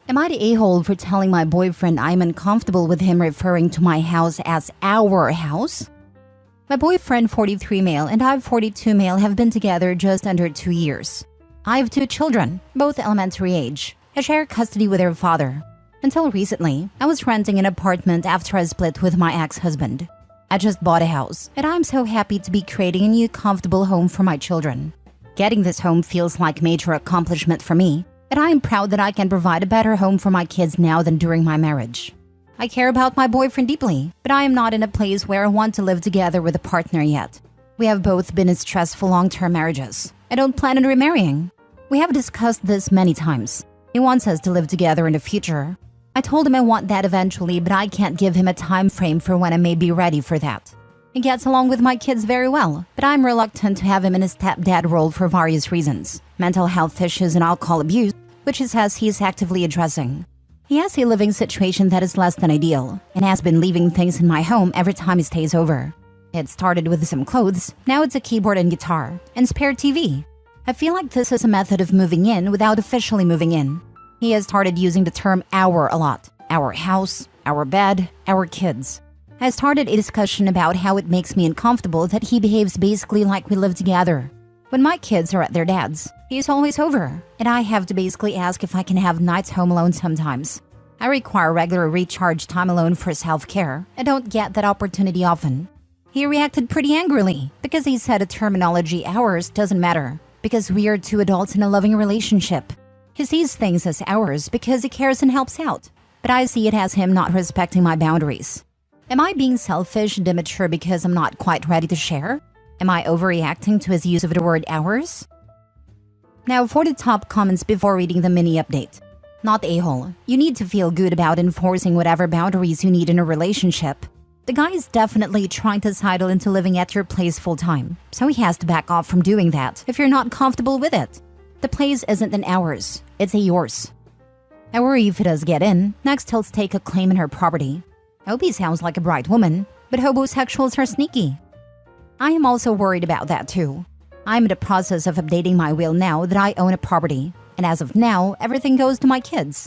Am I the a-hole for telling my boyfriend I'm uncomfortable with him referring to my house as our house? My boyfriend, 43 male, and I, 42 male, have been together just under 2 years. I have 2 children, both elementary age. I share custody with their father. Until recently, I was renting an apartment after I split with my ex-husband. I just bought a house, and I'm so happy to be creating a new comfortable home for my children. Getting this home feels like a major accomplishment for me, and I am proud that I can provide a better home for my kids now than during my marriage. I care about my boyfriend deeply, but I am not in a place where I want to live together with a partner yet. We have both been in stressful long-term marriages. I don't plan on remarrying. We have discussed this many times. He wants us to live together in the future. I told him I want that eventually, but I can't give him a time frame for when I may be ready for that. He gets along with my kids very well, but I'm reluctant to have him in a stepdad role for various reasons. Mental health issues and alcohol abuse, which he says he is actively addressing. He has a living situation that is less than ideal, and has been leaving things in my home every time he stays over. It started with some clothes, now it's a keyboard and guitar, and spare TV. I feel like this is a method of moving in without officially moving in. He has started using the term our a lot. Our house, our bed, our kids. I started a discussion about how it makes me uncomfortable that he behaves basically like we live together. When my kids are at their dad's, he's always over, and I have to basically ask if I can have nights home alone sometimes. I require regular recharge time alone for self-care. I don't get that opportunity often. He reacted pretty angrily because he said the terminology ours doesn't matter because we are 2 adults in a loving relationship. He sees things as ours because he cares and helps out, but I see it as him not respecting my boundaries. Am I being selfish and immature because I'm not quite ready to share? Am I overreacting to his use of the word ours? Now for the top comments before reading the mini update. Not a-hole. You need to feel good about enforcing whatever boundaries you need in a relationship. The guy is definitely trying to sidle into living at your place full-time, so he has to back off from doing that if you're not comfortable with it. The place isn't an ours, it's a yours. I worry if he does get in, next he'll stake a claim in her property. I hope he sounds like a bright woman, but homosexuals are sneaky. I am also worried about that too. I'm in the process of updating my will now that I own a property, and as of now, everything goes to my kids.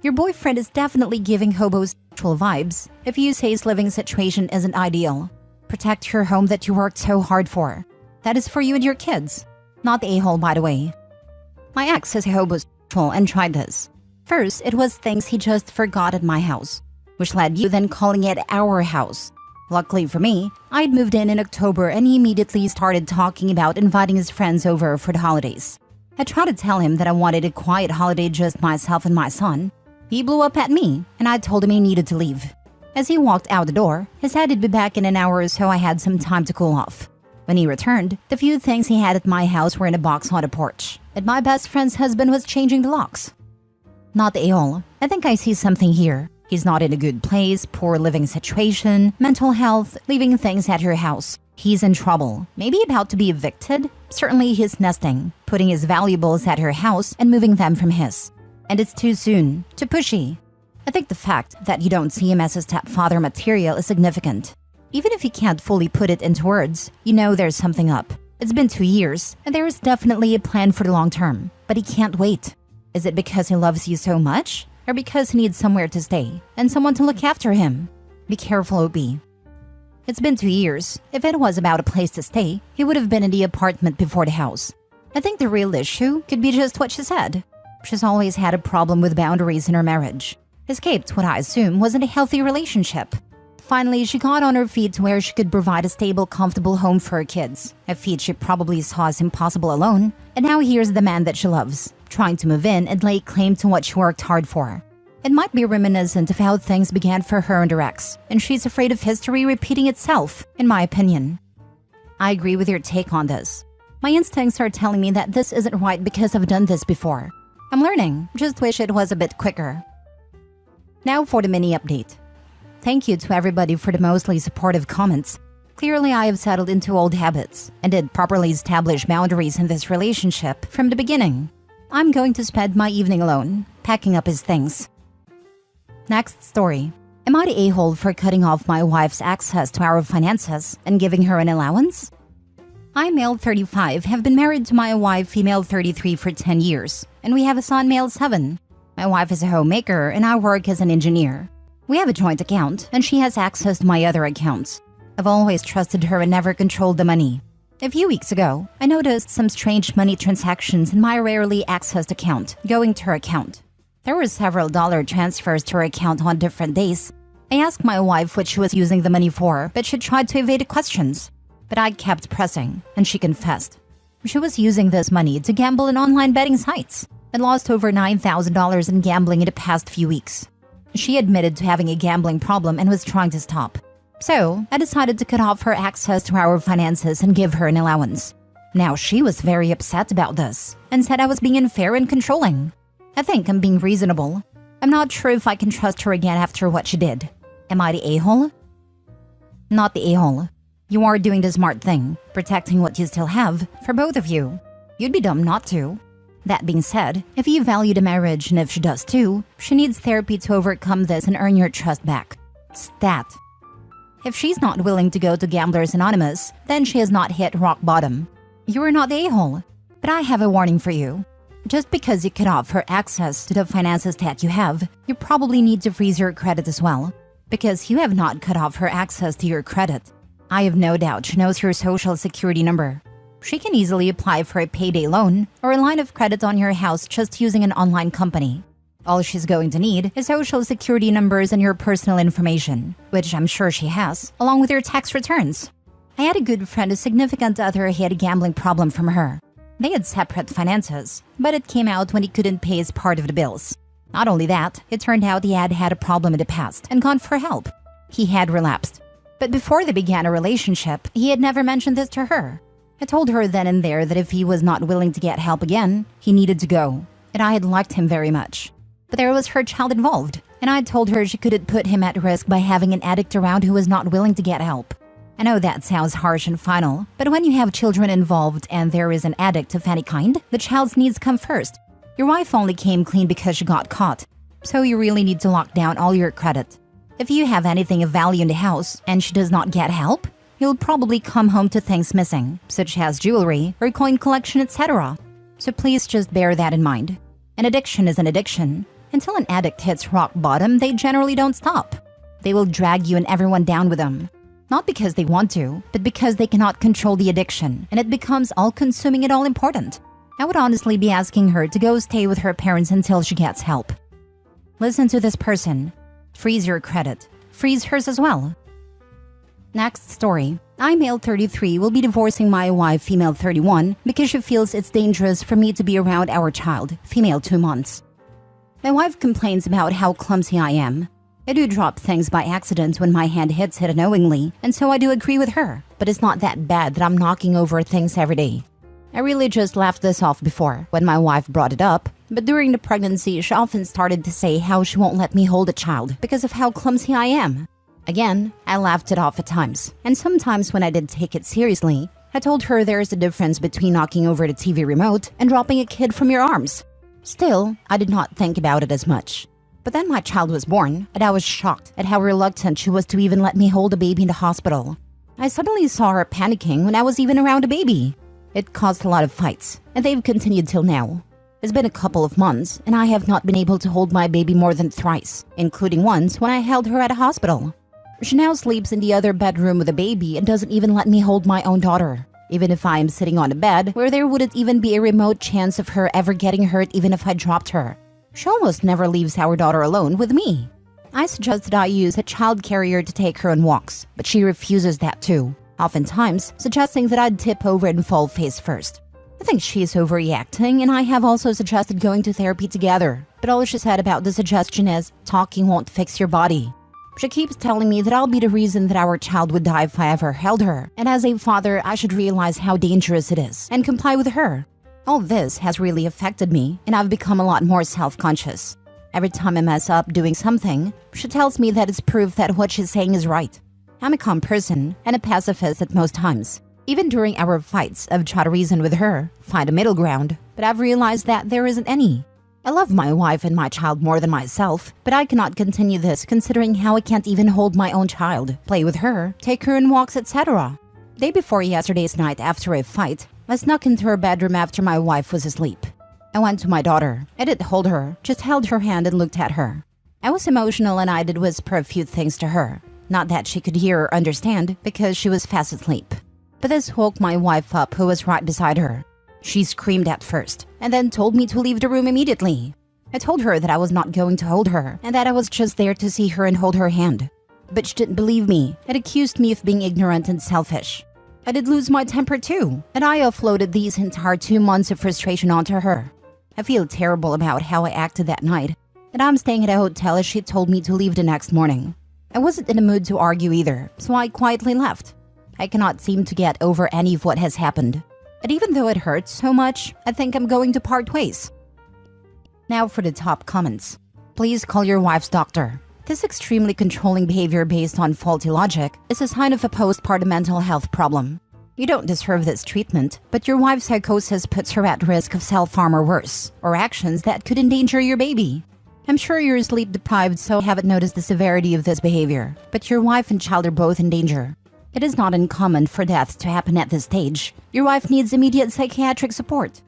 Your boyfriend is definitely giving homosexual vibes if you say his living situation isn't ideal. Protect your home that you worked so hard for. That is for you and your kids. Not the a-hole, by the way. My ex is a homosexual and tried this. First, it was things he just forgot at my house, which led you then calling it our house. Luckily for me, I'd moved in October and he immediately started talking about inviting his friends over for the holidays. I tried to tell him that I wanted a quiet holiday just myself and my son. He blew up at me, and I told him he needed to leave. As he walked out the door, he said he'd be back in an hour, so I had some time to cool off. When he returned, the few things he had at my house were in a box on the porch, and my best friend's husband was changing the locks. Not the a-hole. I think I see something here. He's not in a good place, poor living situation, mental health, leaving things at your house. He's in trouble, maybe about to be evicted. Certainly he's nesting, putting his valuables at her house and moving them from his. And it's too soon, too pushy. I think the fact that you don't see him as a stepfather material is significant. Even if you can't fully put it into words, you know there's something up. It's been 2 years, and there is definitely a plan for the long term, but he can't wait. Is it because he loves you so much? Or because he needs somewhere to stay and someone to look after him? Be careful, OB. It's been 2 years. If it was about a place to stay, he would have been in the apartment before the house. I think the real issue could be just what she said. She's always had a problem with boundaries in her marriage. Escaped what I assume wasn't a healthy relationship. Finally, she got on her feet to where she could provide a stable, comfortable home for her kids. A feat she probably saw as impossible alone. And now here's the man that she loves, trying to move in and lay claim to what she worked hard for. It might be reminiscent of how things began for her and her ex, and she's afraid of history repeating itself, in my opinion. I agree with your take on this. My instincts are telling me that this isn't right because I've done this before. I'm learning, just wish it was a bit quicker. Now for the mini update. Thank you to everybody for the mostly supportive comments. Clearly I have settled into old habits and did properly establish boundaries in this relationship from the beginning. I'm going to spend my evening alone, packing up his things. Next story. Am I the a-hole for cutting off my wife's access to our finances and giving her an allowance? I, male 35, have been married to my wife, female 33, for 10 years, and we have a son, male 7. My wife is a homemaker and I work as an engineer. We have a joint account and she has access to my other accounts. I've always trusted her and never controlled the money. A few weeks ago, I noticed some strange money transactions in my rarely accessed account going to her account. There were several dollar transfers to her account on different days. I asked my wife what she was using the money for, but she tried to evade the questions. But I kept pressing, and she confessed. She was using this money to gamble in online betting sites and lost over $9,000 in gambling in the past few weeks. She admitted to having a gambling problem and was trying to stop. So, I decided to cut off her access to our finances and give her an allowance. Now she was very upset about this and said I was being unfair and controlling. I think I'm being reasonable. I'm not sure if I can trust her again after what she did. Am I the a-hole? Not the a-hole. You are doing the smart thing, protecting what you still have, for both of you. You'd be dumb not to. That being said, if you value the marriage and if she does too, she needs therapy to overcome this and earn your trust back. Stat. If she's not willing to go to Gamblers Anonymous, then she has not hit rock bottom. You are not the a-hole. But I have a warning for you. Just because you cut off her access to the finances that you have, you probably need to freeze your credit as well. Because you have not cut off her access to your credit. I have no doubt she knows your social security number. She can easily apply for a payday loan or a line of credit on your house just using an online company. All she's going to need is social security numbers and your personal information, which I'm sure she has, along with your tax returns. I had a good friend whose significant other had a gambling problem from her. They had separate finances, but it came out when he couldn't pay his part of the bills. Not only that, it turned out he had had a problem in the past and gone for help. He had relapsed. But before they began a relationship, he had never mentioned this to her. I told her then and there that if he was not willing to get help again, he needed to go, and I had liked him very much. But there was her child involved, and I told her she couldn't put him at risk by having an addict around who was not willing to get help. I know that sounds harsh and final, but when you have children involved and there is an addict of any kind, the child's needs come first. Your wife only came clean because she got caught, so you really need to lock down all your credit. If you have anything of value in the house and she does not get help, you'll probably come home to things missing, such as jewelry or coin collection, etc. So please just bear that in mind. An addiction is an addiction. Until an addict hits rock bottom, they generally don't stop. They will drag you and everyone down with them. Not because they want to, but because they cannot control the addiction and it becomes all-consuming and all-important. I would honestly be asking her to go stay with her parents until she gets help. Listen to this person. Freeze your credit. Freeze hers as well. Next story. I, male 33, will be divorcing my wife, female 31, because she feels it's dangerous for me to be around our child, female 2 months. My wife complains about how clumsy I am. I do drop things by accident when my hand hits it unknowingly, and so I do agree with her, but it's not that bad that I'm knocking over things every day. I really just laughed this off before, when my wife brought it up, but during the pregnancy she often started to say how she won't let me hold a child because of how clumsy I am. Again, I laughed it off at times, and sometimes when I did take it seriously, I told her there is a difference between knocking over the TV remote and dropping a kid from your arms. Still, I did not think about it as much. But then my child was born, and I was shocked at how reluctant she was to even let me hold a baby in the hospital. I suddenly saw her panicking when I was even around a baby. It caused a lot of fights, and they've continued till now. It's been a couple of months, and I have not been able to hold my baby more than thrice, including once when I held her at a hospital. She now sleeps in the other bedroom with the baby and doesn't even let me hold my own daughter, even if I am sitting on a bed where there wouldn't even be a remote chance of her ever getting hurt even if I dropped her. She almost never leaves our daughter alone with me. I suggested I use a child carrier to take her on walks, but she refuses that too, oftentimes suggesting that I'd tip over and fall face first. I think she is overreacting, and I have also suggested going to therapy together, but all she said about the suggestion is, talking won't fix your body. She keeps telling me that I'll be the reason that our child would die if I ever held her, and as a father, I should realize how dangerous it is and comply with her. All this has really affected me, and I've become a lot more self-conscious. Every time I mess up doing something, she tells me that it's proof that what she's saying is right. I'm a calm person and a pacifist at most times. Even during our fights, I've tried to reason with her, find a middle ground, but I've realized that there isn't any. I love my wife and my child more than myself, but I cannot continue this considering how I can't even hold my own child, play with her, take her on walks, etc. Day before yesterday's night after a fight, I snuck into her bedroom after my wife was asleep. I went to my daughter. I didn't hold her, just held her hand and looked at her. I was emotional and I did whisper a few things to her. Not that she could hear or understand because she was fast asleep. But this woke my wife up, who was right beside her. She screamed at first and then told me to leave the room immediately. I told her that I was not going to hold her and that I was just there to see her and hold her hand. But she didn't believe me and accused me of being ignorant and selfish. I did lose my temper too, and I offloaded these entire 2 months of frustration onto her. I feel terrible about how I acted that night, and I'm staying at a hotel as she told me to leave the next morning. I wasn't in a mood to argue either, so I quietly left. I cannot seem to get over any of what has happened. And even though it hurts so much, I think I'm going to part ways. Now for the top comments. Please call your wife's doctor. This extremely controlling behavior based on faulty logic is a sign of a postpartum mental health problem. You don't deserve this treatment, but your wife's psychosis puts her at risk of self-harm or worse, or actions that could endanger your baby. I'm sure you're sleep deprived, so haven't noticed the severity of this behavior, but your wife and child are both in danger. It is not uncommon for deaths to happen at this stage. Your wife needs immediate psychiatric support.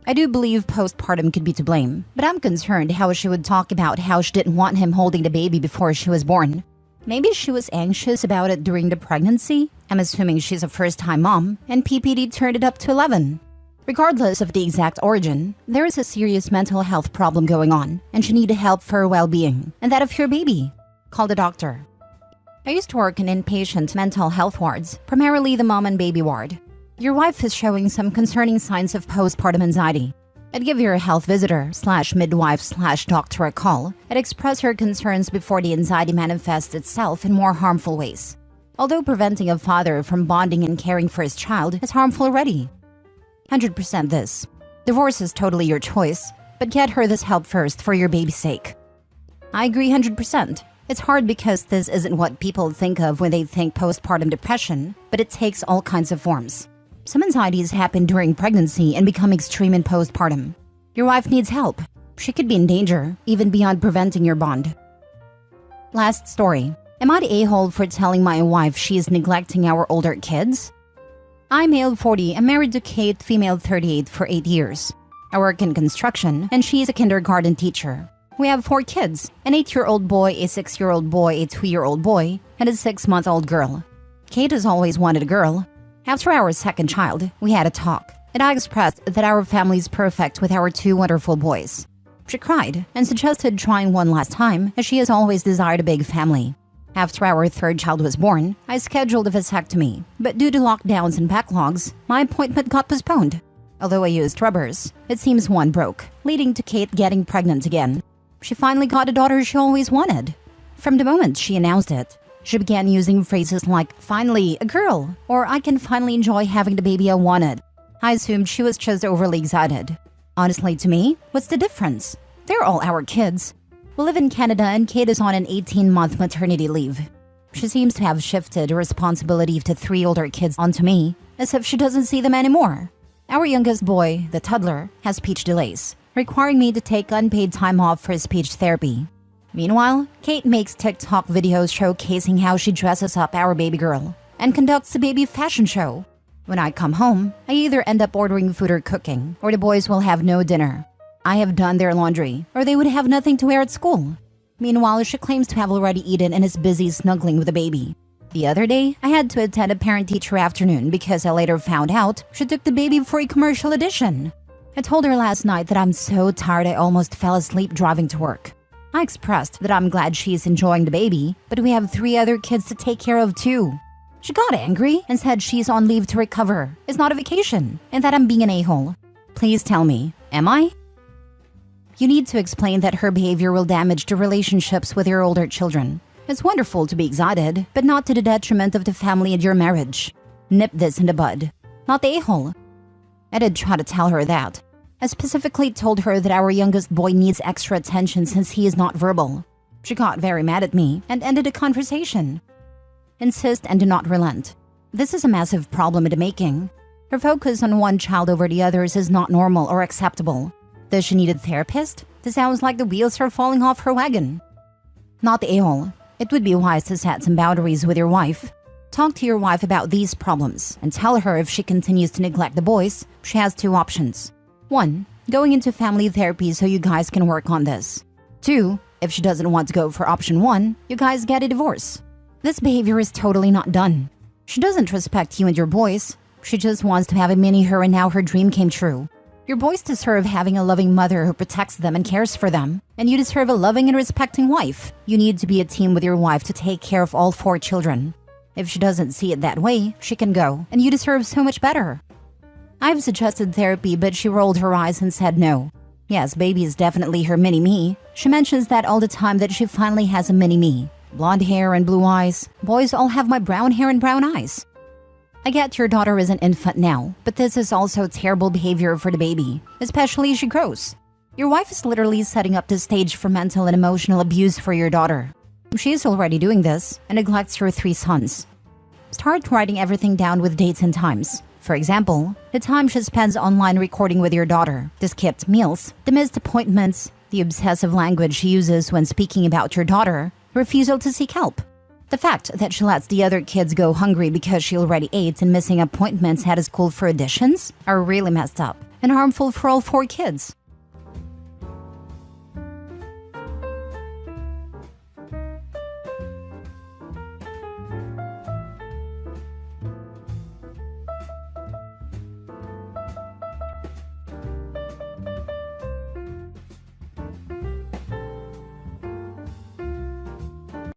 I do believe postpartum could be to blame, but I'm concerned how she would talk about how she didn't want him holding the baby before she was born. Maybe she was anxious about it during the pregnancy. I'm assuming she's a first-time mom, and PPD turned it up to 11. Regardless of the exact origin, there is a serious mental health problem going on, and she needed help for her well-being, and that of your baby. Call the doctor. I used to work in inpatient mental health wards, primarily the mom and baby ward. Your wife is showing some concerning signs of postpartum anxiety. I'd give your health visitor/midwife/doctor a call and express her concerns before the anxiety manifests itself in more harmful ways. Although preventing a father from bonding and caring for his child is harmful already. 100% this. Divorce is totally your choice, but get her this help first for your baby's sake. I agree 100%. It's hard because this isn't what people think of when they think postpartum depression, but it takes all kinds of forms. Some anxieties happen during pregnancy and become extreme in postpartum. Your wife needs help. She could be in danger, even beyond preventing your bond. Last story. Am I the a-hole for telling my wife she is neglecting our older kids? I'm male 40 and married to Kate, female 38 for 8 years. I work in construction and she is a kindergarten teacher. We have 4 kids, an 8-year-old boy, a 6-year-old boy, a 2-year-old boy, and a 6-month-old girl. Kate has always wanted a girl. After our second child, we had a talk, and I expressed that our family is perfect with our 2 wonderful boys. She cried and suggested trying one last time, as she has always desired a big family. After our 3rd child was born, I scheduled a vasectomy, but due to lockdowns and backlogs, my appointment got postponed. Although I used rubbers, it seems one broke, leading to Kate getting pregnant again. She finally got a daughter she always wanted. From the moment she announced it, she began using phrases like, "Finally, a girl," or "I can finally enjoy having the baby I wanted." I assumed she was just overly excited. Honestly, to me, what's the difference? They're all our kids. We live in Canada and Kate is on an 18-month maternity leave. She seems to have shifted the responsibility of the 3 older kids onto me, as if she doesn't see them anymore. Our youngest boy, the toddler, has speech delays, requiring me to take unpaid time off for speech therapy. Meanwhile, Kate makes TikTok videos showcasing how she dresses up our baby girl and conducts a baby fashion show. When I come home, I either end up ordering food or cooking, or the boys will have no dinner. I have done their laundry, or they would have nothing to wear at school. Meanwhile, she claims to have already eaten and is busy snuggling with the baby. The other day, I had to attend a parent-teacher afternoon because I later found out she took the baby for a commercial audition. I told her last night that I'm so tired I almost fell asleep driving to work. I expressed that I'm glad she's enjoying the baby, but we have 3 other kids to take care of too. She got angry and said she's on leave to recover, it's not a vacation, and that I'm being an a-hole. Please tell me, am I? You need to explain that her behavior will damage the relationships with your older children. It's wonderful to be excited, but not to the detriment of the family and your marriage. Nip this in the bud. Not the a-hole. I did try to tell her that. I specifically told her that our youngest boy needs extra attention since he is not verbal. She got very mad at me and ended the conversation. Insist and do not relent. This is a massive problem in the making. Her focus on one child over the others is not normal or acceptable. Does she need a therapist? This sounds like the wheels are falling off her wagon. Not the a-hole. It would be wise to set some boundaries with your wife. Talk to your wife about these problems and tell her if she continues to neglect the boys, she has 2 options. 1. going into family therapy so you guys can work on this. 2. If she doesn't want to go for option 1, you guys get a divorce. This behavior is totally not done. She doesn't respect you and your boys. She just wants to have a mini her and now her dream came true. Your boys deserve having a loving mother who protects them and cares for them. And you deserve a loving and respecting wife. You need to be a team with your wife to take care of all 4 children. If she doesn't see it that way, she can go, and you deserve so much better. I've suggested therapy, but she rolled her eyes and said no. Yes, baby is definitely her mini-me. She mentions that all the time that she finally has a mini-me. Blonde hair and blue eyes. Boys all have my brown hair and brown eyes. I get your daughter is an infant now, but this is also terrible behavior for the baby, especially as she grows. Your wife is literally setting up the stage for mental and emotional abuse for your daughter. She is already doing this and neglects her 3 sons. Start writing everything down with dates and times. For example, the time she spends online recording with your daughter, the skipped meals, the missed appointments, the obsessive language she uses when speaking about your daughter, refusal to seek help. The fact that she lets the other kids go hungry because she already ate and missing appointments at a school for auditions are really messed up and harmful for all 4 kids.